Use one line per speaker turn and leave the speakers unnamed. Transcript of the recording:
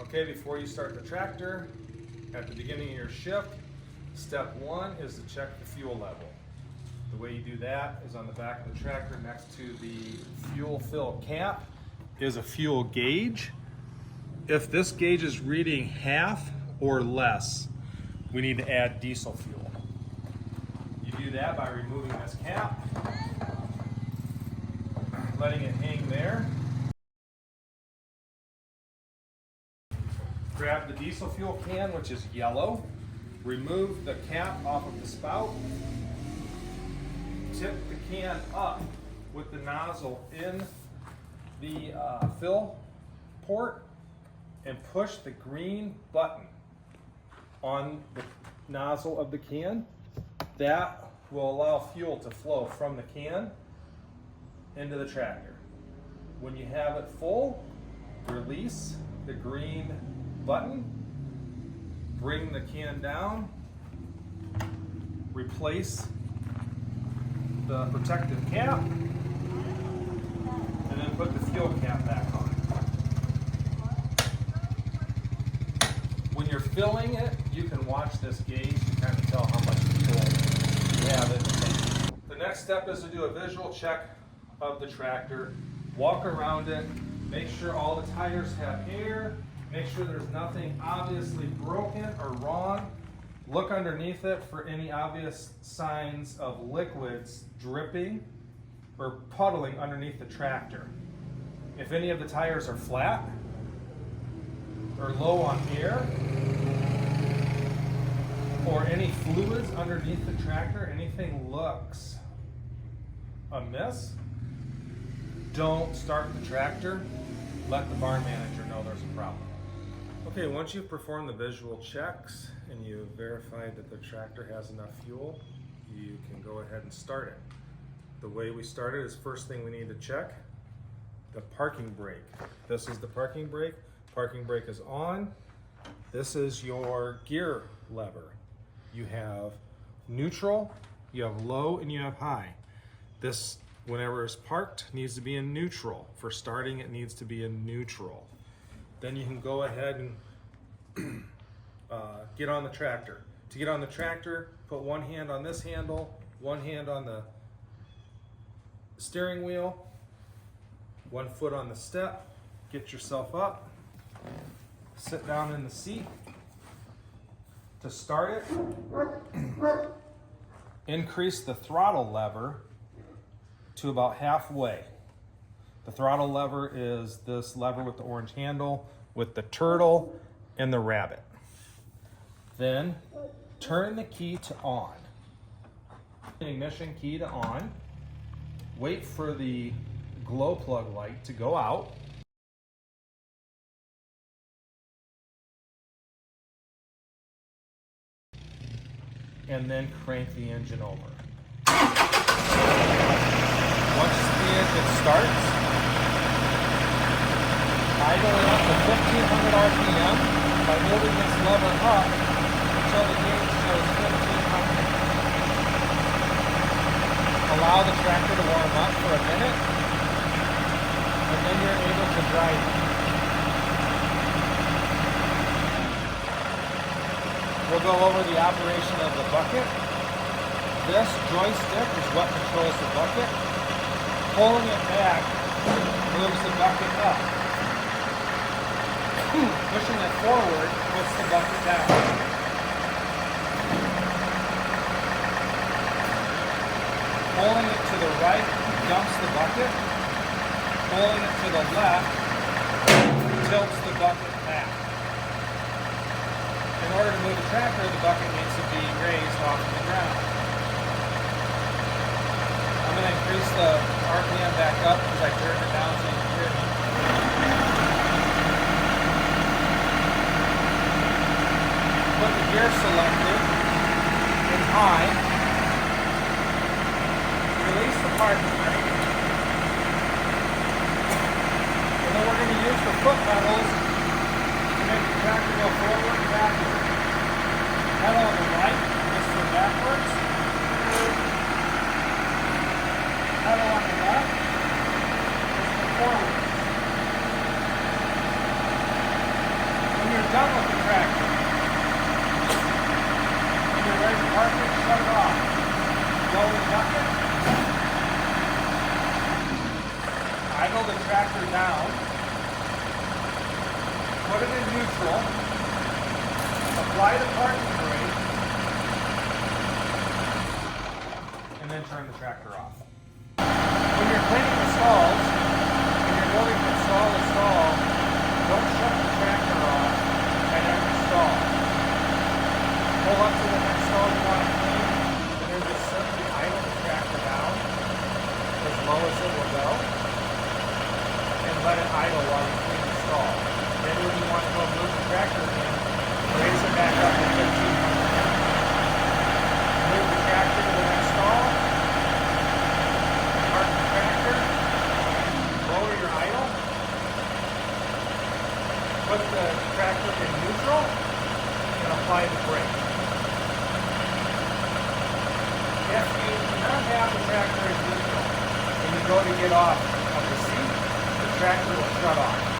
Okay, before you start the tractor, at the beginning of your shift, step one is to check the fuel level. The way you do that is on the back of the tractor next to the fuel fill cap is a fuel gauge. If this gauge is reading half or less, we need to add diesel fuel. You do that by removing this cap, letting it hang there. Grab the diesel fuel can, which is yellow. Remove the cap off of the spout. Tip the can up with the nozzle in the fill port and push the green button on the nozzle of the can. That will allow fuel to flow from the can into the tractor. When you have it full, release the green button, bring the can down, replace the protective cap, and then put the fuel cap back on. When you're filling it, you can watch this gauge to kind of tell how much fuel you have in the tank. The next step is to do a visual check of the tractor. Walk around it, make sure all the tires have air, make sure there's nothing obviously broken or wrong. Look underneath it for any obvious signs of liquids dripping or puddling underneath the tractor. If any of the tires are flat or low on air, or any fluids underneath the tractor, anything looks amiss, don't start the tractor. Let the barn manager know there's a problem. Okay, once you've performed the visual checks and you've verified that the tractor has enough fuel, you can go ahead and start it. The way we start it is, first thing we need to check the parking brake. This is the parking brake. Parking brake is on. This is your gear lever. You have neutral, you have low, and you have high. This, whenever it's parked, needs to be in neutral. For starting, it needs to be in neutral. Then you can go ahead and get on the tractor. To get on the tractor, put one hand on this handle, one hand on the steering wheel, one foot on the step, get yourself up, sit down in the seat. To start it, increase the throttle lever to about halfway. The throttle lever is this lever with the orange handle with the turtle and the rabbit. Then turn the key to on. Ignition key to on. Wait for the glow plug light to go out. And then crank the engine over. Once the engine starts, idle it up to 1500 RPM by moving this lever up until the gauge shows 1500. Allow the tractor to warm up for a minute, and then you're able to drive it. We'll go over the operation of the bucket. This joystick is what controls the bucket. Pulling it back moves the bucket up. Pushing it forward puts the bucket down. Pulling it to the right dumps the bucket. Pulling it to the left tilts the bucket back. In order to move the tractor, the bucket needs to be raised off the ground. I'm going to increase the RPM back up because I turned it down so you can hear me. Put the gear selector in high. Release the parking brake. And then we're going to use the foot pedals to make the tractor go forward and backward. Pedal on the right is for backwards. Pedal on the left is for forward. neutral, apply the parking brake, and then turn the tractor off. When you're cleaning the stalls, when you're going from stall to stall, don't shut the tractor off at every stall. Pull up to the next stall you want to clean, and then just simply idle the tractor down as low as it will go, and let it idle while you clean the stall. Then when you want to go move the tractor again, raise it back up to 1500. Move the tractor to the next stall, park the tractor, lower your idle, put the tractor in neutral, and apply the brake. If you do not have the tractor in neutral, and you go to get off of the seat, the tractor will shut off.